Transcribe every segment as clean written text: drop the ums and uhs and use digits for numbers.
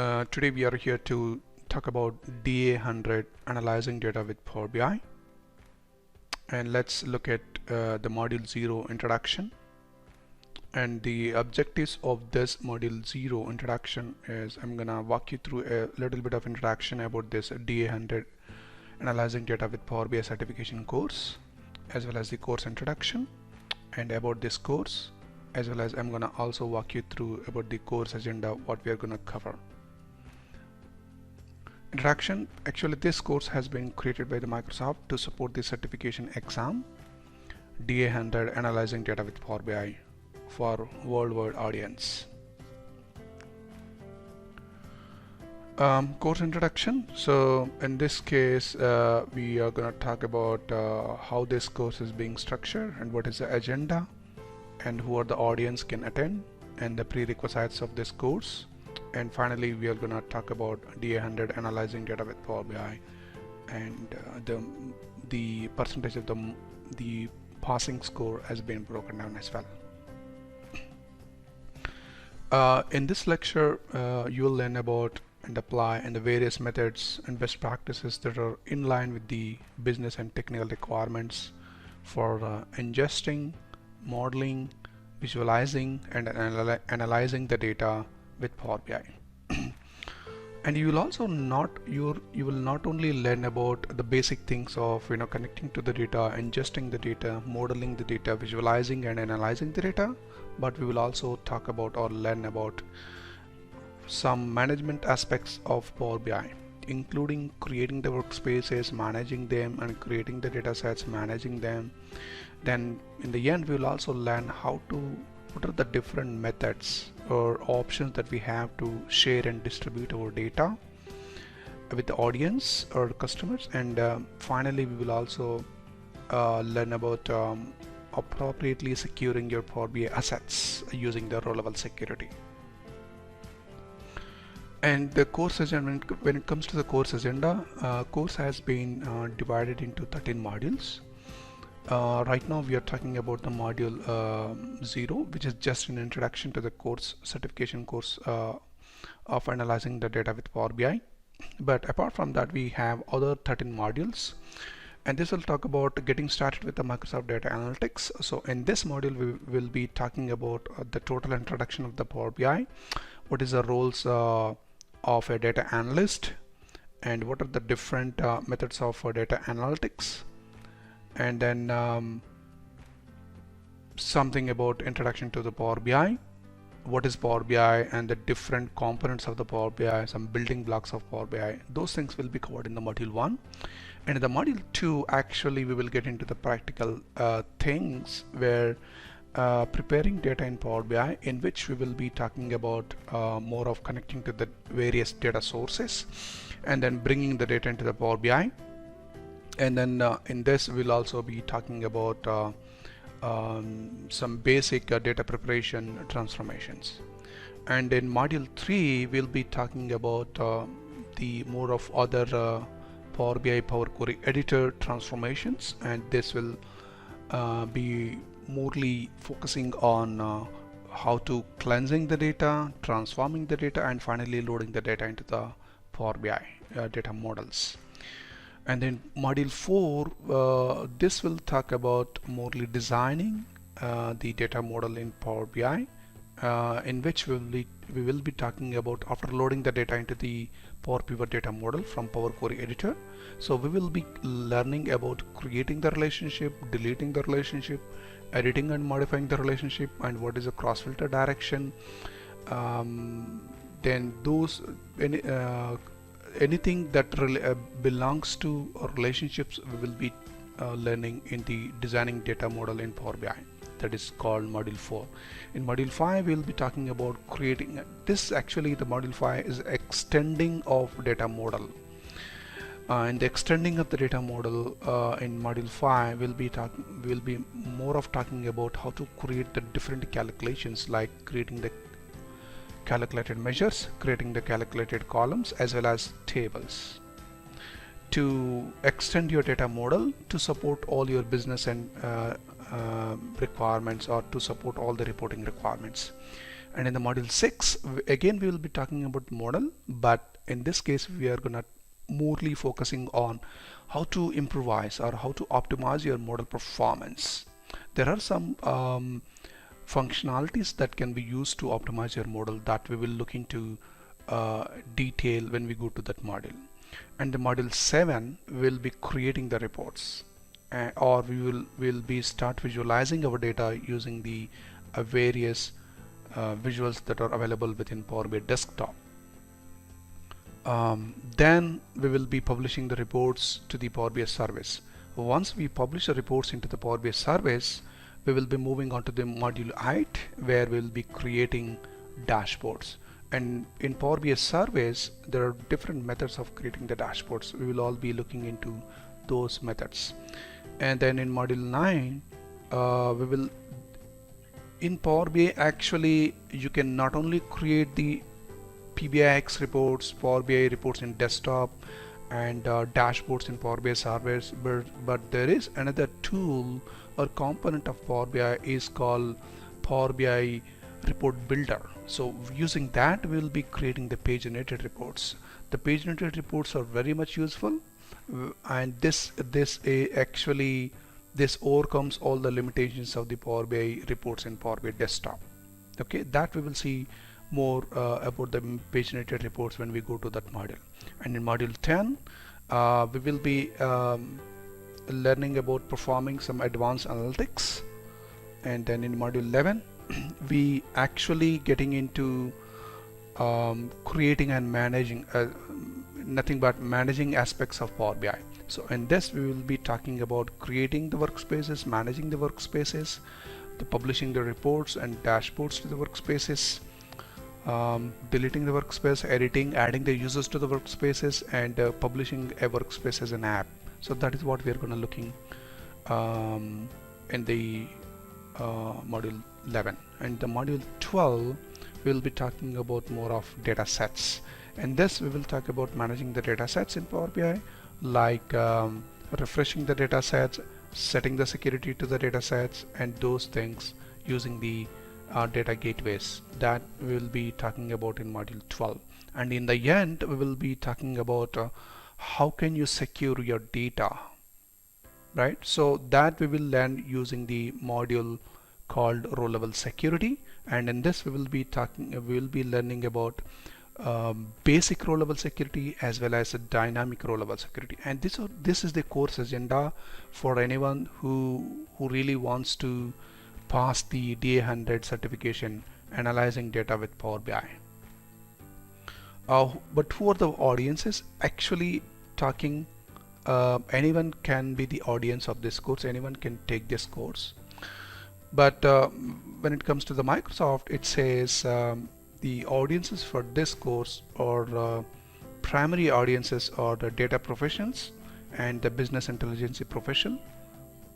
Today we are here to talk about DA-100 analyzing data with Power BI, and let's look at the module 0 introduction. And the objectives of this module 0 introduction is I'm gonna walk you through a little bit of introduction about this DA-100 analyzing data with Power BI certification course, as well as the course introduction and about this course, as well as I'm gonna also walk you through about the course agenda, what we are gonna cover. Introduction. Actually, this course has been created by the Microsoft to support the certification exam DA-100 analyzing data with Power BI for worldwide audience. Course introduction. So in this case we are going to talk about how this course is being structured and what is the agenda and who are the audience can attend and the prerequisites of this course. And finally we are going to talk about DA-100 analyzing data with Power BI and the percentage of the passing score has been broken down as well. In this lecture you will learn about and apply and the various methods and best practices that are in line with the business and technical requirements for ingesting, modeling, visualizing and analyzing the data with Power BI. And you will also you will not only learn about the basic things of connecting to the data, ingesting the data, modeling the data, visualizing and analyzing the data, but we will also talk about or learn about some management aspects of Power BI, including creating the workspaces, managing them, and creating the data sets, managing them. Then in the end we will also learn what are the different methods or options that we have to share and distribute our data with the audience or customers. And finally we will also learn about appropriately securing your Power BI assets using the row level security. And the course agenda, when it comes to the course agenda, course has been divided into 13 modules. Right now we are talking about the module 0, which is just an introduction to the course certification course of analyzing the data with Power BI. But apart from that we have other 13 modules, and this will talk about getting started with the Microsoft Data Analytics. So in this module we will be talking about the total introduction of the Power BI, what is the roles of a data analyst, and what are the different methods of data analytics, and then something about introduction to the Power BI, what is Power BI and the different components of the Power BI, some building blocks of Power BI. Those things will be covered in the module 1. And in the module 2 actually we will get into the practical things where preparing data in Power BI, in which we will be talking about more of connecting to the various data sources and then bringing the data into the Power BI. And then in this we'll also be talking about some basic data preparation transformations. And in module 3 we'll be talking about the more of other Power BI Power Query Editor transformations, and this will be morely focusing on how to cleansing the data, transforming the data, and finally loading the data into the Power BI data models. And then module 4, this will talk about morely designing the data model in Power BI, in which we will be talking about after loading the data into the Power Pivot data model from Power Query Editor. So we will be learning about creating the relationship, deleting the relationship, editing and modifying the relationship, and what is a cross-filter direction. Then those anything that belongs to relationships we will be learning in the designing data model in Power BI. That is called module 4. In module 5 we'll be talking about creating this. Actually the module 5 is extending of data model, and the extending of the data model in module 5 we'll be more of talking about how to create the different calculations, like creating the calculated measures, creating the calculated columns as well as tables, to extend your data model to support all your business and requirements, or to support all the reporting requirements. And in the module 6, again we will be talking about model, but in this case we are gonna morely focusing on how to improvise or how to optimize your model performance. There are some functionalities that can be used to optimize your model that we will look into detail when we go to that module. And the module 7 will be creating the reports, or will be start visualizing our data using the various visuals that are available within Power BI desktop. Then we will be publishing the reports to the Power BI service. Once we publish the reports into the Power BI service, we will be moving on to the module 8, where we will be creating dashboards. And in Power BI service, there are different methods of creating the dashboards. We will all be looking into those methods. And then in module 9, we will in Power BI, actually you can not only create the PBIX reports, Power BI reports in desktop, and dashboards in Power BI service, but there is another tool or component of Power BI is called Power BI report builder. So using that we will be creating the page generated reports. The page generated reports are very much useful, and this actually this overcomes all the limitations of the Power BI reports in Power BI desktop. Okay, that we will see more about the page generated reports when we go to that module. And in module 10 we will be learning about performing some advanced analytics. And then in module 11 we actually getting into creating and managing nothing but managing aspects of Power BI. So in this we will be talking about creating the workspaces, managing the workspaces, the publishing the reports and dashboards to the workspaces, deleting the workspace, editing, adding the users to the workspaces, and publishing a workspace as an app. So that is what we are going to looking in the module 11. And the module 12 we will be talking about more of data sets. In this we will talk about managing the data sets in Power BI, like refreshing the data sets, setting the security to the data sets, and those things using the data gateways. That we will be talking about in module 12. And in the end we will be talking about how can you secure your data, right? So that we will learn using the module called row level security. And in this we will be learning about basic row level security as well as a dynamic row level security. And this is the course agenda for anyone who really wants to pass the DA-100 certification analyzing data with Power BI. But who are the audiences? Actually talking, anyone can be the audience of this course, anyone can take this course. But when it comes to the Microsoft, it says the audiences for this course or primary audiences are the data professionals and the business intelligence profession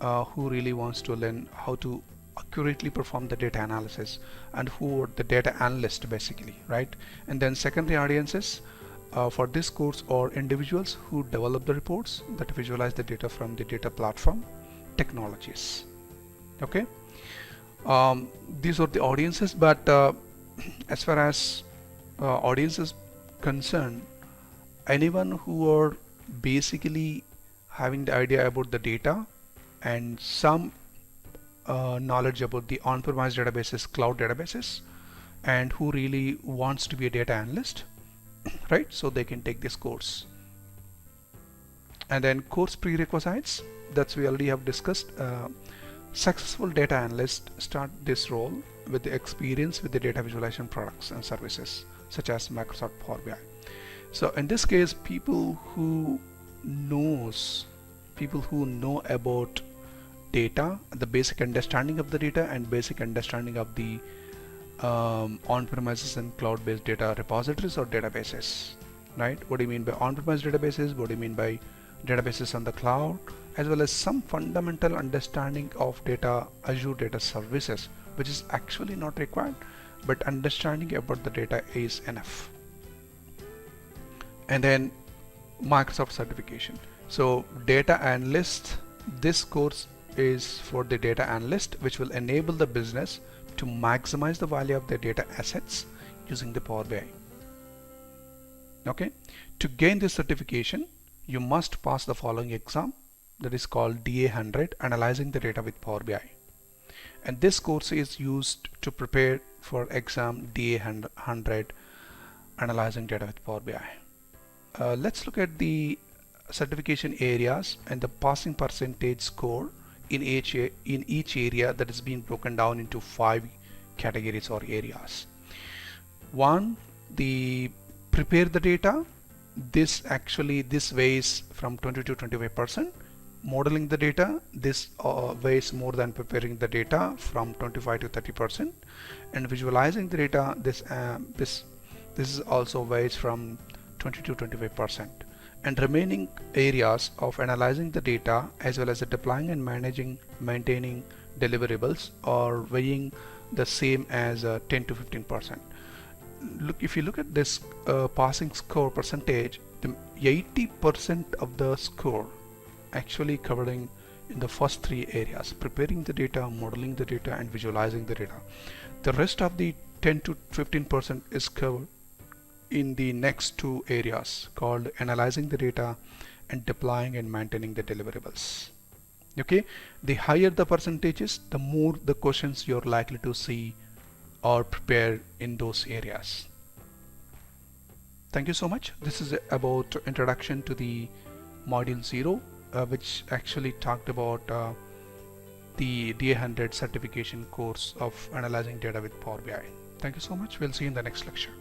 who really wants to learn how to accurately perform the data analysis, and who are the data analyst basically, right? And then secondary audiences for this course are individuals who develop the reports that visualize the data from the data platform technologies. Okay, these are the audiences. But as far as audience is concerned, anyone who are basically having the idea about the data and some knowledge about the on-premise databases, cloud databases, and who really wants to be a data analyst, right? So they can take this course. And then course prerequisites, that's we already have discussed. Successful data analysts start this role with the experience with the data visualization products and services such as Microsoft Power BI. So in this case, people who know about data, the basic understanding of the data and basic understanding of the on-premises and cloud-based data repositories or databases, right? What do you mean by on-premise databases? What do you mean by databases on the cloud? As well as some fundamental understanding of data, Azure data services, which is actually not required, but understanding about the data is enough. And then Microsoft certification. So data analyst, this course is for the data analyst, which will enable the business to maximize the value of their data assets using the Power BI. Okay, to gain this certification, you must pass the following exam, that is called DA-100, Analyzing the Data with Power BI. And this course is used to prepare for exam DA-100, Analyzing Data with Power BI. Let's look at the certification areas and the passing percentage score in each area that has been broken down into 5 categories or areas. 1, the prepare the data. This weighs from 20 to 25%. Modeling the data, this weighs more than preparing the data, from 25 to 30%. And visualizing the data, this is also weighs from 20 to 25%. And remaining areas of analyzing the data as well as the deploying and maintaining deliverables are weighing the same as 10 to 15%. If you look at this passing score percentage, the 80% of the score actually covering in the first 3 areas: preparing the data, modeling the data, and visualizing the data. The rest of the 10 to 15% is covered in the next 2 areas called analyzing the data and deploying and maintaining the deliverables. Okay, the higher the percentages, the more the questions you're likely to see or prepare in those areas. Thank you so much. This is about introduction to the module 0, which actually talked about the DA-100 certification course of analyzing data with Power BI. Thank you so much. We'll see you in the next lecture.